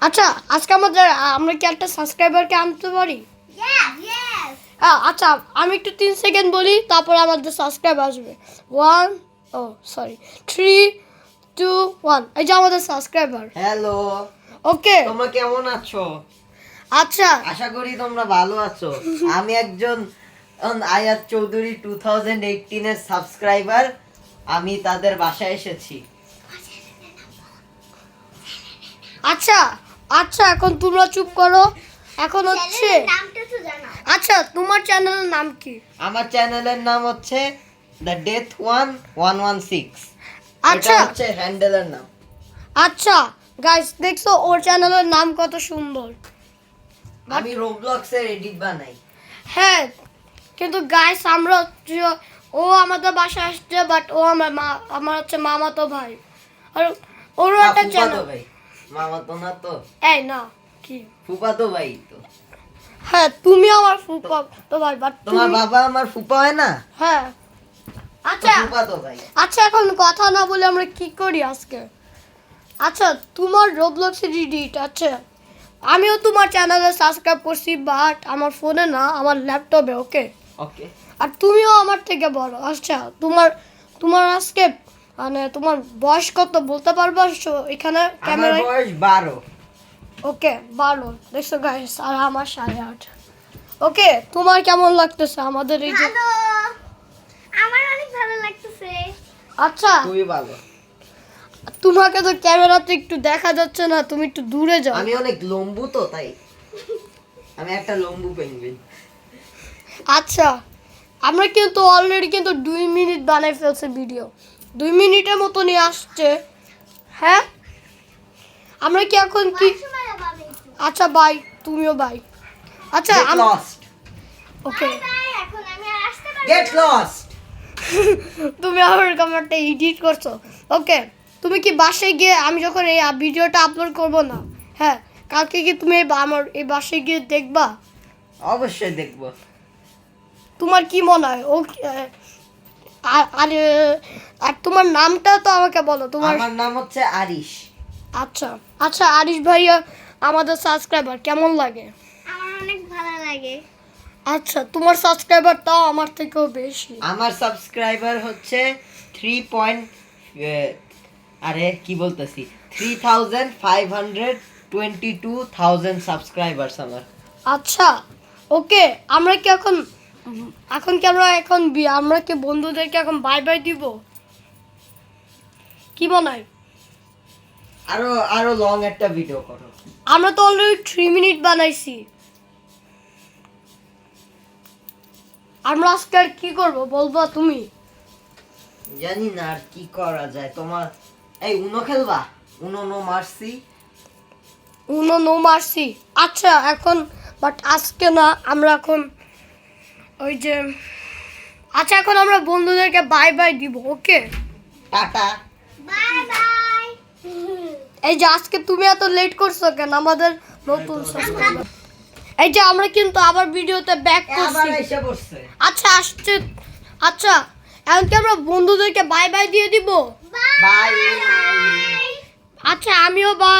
আচ্ছা আজকে আমরা কি একটা সাবস্ক্রাইবারকে আনতে পারি? আচ্ছা আমি একটু 3 সেকেন্ড বলি, তারপর আমাদের সাবস্ক্রাইব আসবে। 3 2 1। এই যে আমাদের সাবস্ক্রাইবার। হ্যালো, ওকে, তোমরা কেমন আছো? আচ্ছা আশা করি তোমরা ভালো আছো। আমি একজন আয়াত চৌধুরী 2018 এর সাবস্ক্রাইবার। আমি তাদের বাসায় এসেছি। আচ্ছা আচ্ছা এখন তোমরা চুপ করো। এখন হচ্ছে আচ্ছা তোমার চ্যানেলের নাম কি? আমার চ্যানেলের নাম হচ্ছে দ্য ডেথ 116। আচ্ছা এটা হচ্ছে হ্যান্ডেলের নাম। আচ্ছা গাইস, দেখছো ওর চ্যানেলের নাম কত সুন্দর। আমি রোবলক্সের এডিট বানাই। হ্যাঁ, কিন্তু গাইস ও আমাদের বাসায় আসছে, বাট ও আমার হচ্ছে মামাতো ভাই। আর ওরও একটা চ্যানেল। ভাই, মামা তো না তো। এই না কি ফুফাতো ভাই তো। হ্যাঁ তুমি আমার ফুফাতো ভাই, বাট তোমার বাবা আমার ফুফা হয় না? হ্যাঁ আচ্ছা ফুফাতো ভাই। আচ্ছা এখন কথা না বলে আমরা কি করি আজকে? আচ্ছা তোমার রোবলক্সের এডিট, আচ্ছা আমিও তোমার চ্যানেলে সাবস্ক্রাইব করছি, বাট আমার ফোনে না, আমার ল্যাপটপে। ওকে ওকে। আর তুমিও আমার থেকে বড়। আচ্ছা তোমার আজকে মানে তোমার বয়স কত বলতে পারবা? এখানে আমার ক্যামেরায় বয়স 12। ওকে 12 দেখছো গাইস, আর আমার 8.5। ওকে তোমার কেমন লাগতেছে আমাদের এই যে? আমার অনেক ভালো লাগতেছে। আচ্ছা খুবই ভালো। তোমাকে তো ক্যামেরাতে একটু দেখা যাচ্ছে না, তুমি একটু দূরে যাও। আমি অনেক লম্বু তো, তাই আমি একটা লম্বু পেঙ্গুইন। আচ্ছা আমরা কিন্তু অলরেডি কিন্তু 2 মিনিট বানাই ফেলছে ভিডিও। 2 মিনিটের মতো নিয়ে আসছে। হ্যাঁ আমরা কি এখন কি? আচ্ছা বাই, তুমিও বাই। আচ্ছা গেট লস্ট। ওকে এখন আমি আর আসতে পারবো গেট লস্ট। তুমি আমার ক্যামেরাটা এডিট করছো। ওকে তুমি কি বাসায় গিয়ে আমি যখন এই ভিডিওটা আপলোড করব না, হ্যাঁ কালকে কি তুমি আমার এই বাসায় গিয়ে দেখবা? অবশ্যই দেখবো। তোমার কি মনে হয় ও আর আর তোমার নামটা তো আমাকে বলো। তোমার আমার নাম হচ্ছে আরিশ। আচ্ছা আচ্ছা আরিশ ভাইয়া আমাদের সাবস্ক্রাইবার কেমন লাগে? আমার অনেক ভালো লাগে। আচ্ছা তোমার সাবস্ক্রাইবার তাও আমার থেকেও বেশি। আমার সাবস্ক্রাইবার হচ্ছে 3,522,000 সাবস্ক্রাইবার্স আমার। আচ্ছা ওকে আমরা কি এখন কি আমরা কি বন্ধুদেরকে এখন বাই বাই দিব? কি মনে হয়? আরো লং একটা ভিডিও করো। আমরা তো অলরেডি 3 মিনিট বানাইছি। আমরা আজকে আর কি করবো বলবা তুমি? জানি না আর কি করা যায়। তোমার এই উনো খেলবা? উনো নো মার্সি। উনো নো মার্সি। আচ্ছা এখন বাট আজকে না, আমরা এখন ওই যে আচ্ছা এখন আমরা বন্ধুদেরকে বাই বাই দিব। ওকে টাটা। Bye bye. এই যে আজকে তুমি এত লেট করছো কেন আমাদের নতুন সাবস্ক্রাইবার? এই যে আমরা কিন্তু আবার ভিডিওতে ব্যাক আবার করছি। এসে পড়ছে। আচ্ছা আসছে। আচ্ছা এখন কি আমরা বন্ধুদেরকে বাই বাই দিয়ে দিব? বাই। আচ্ছা আমিও বাই।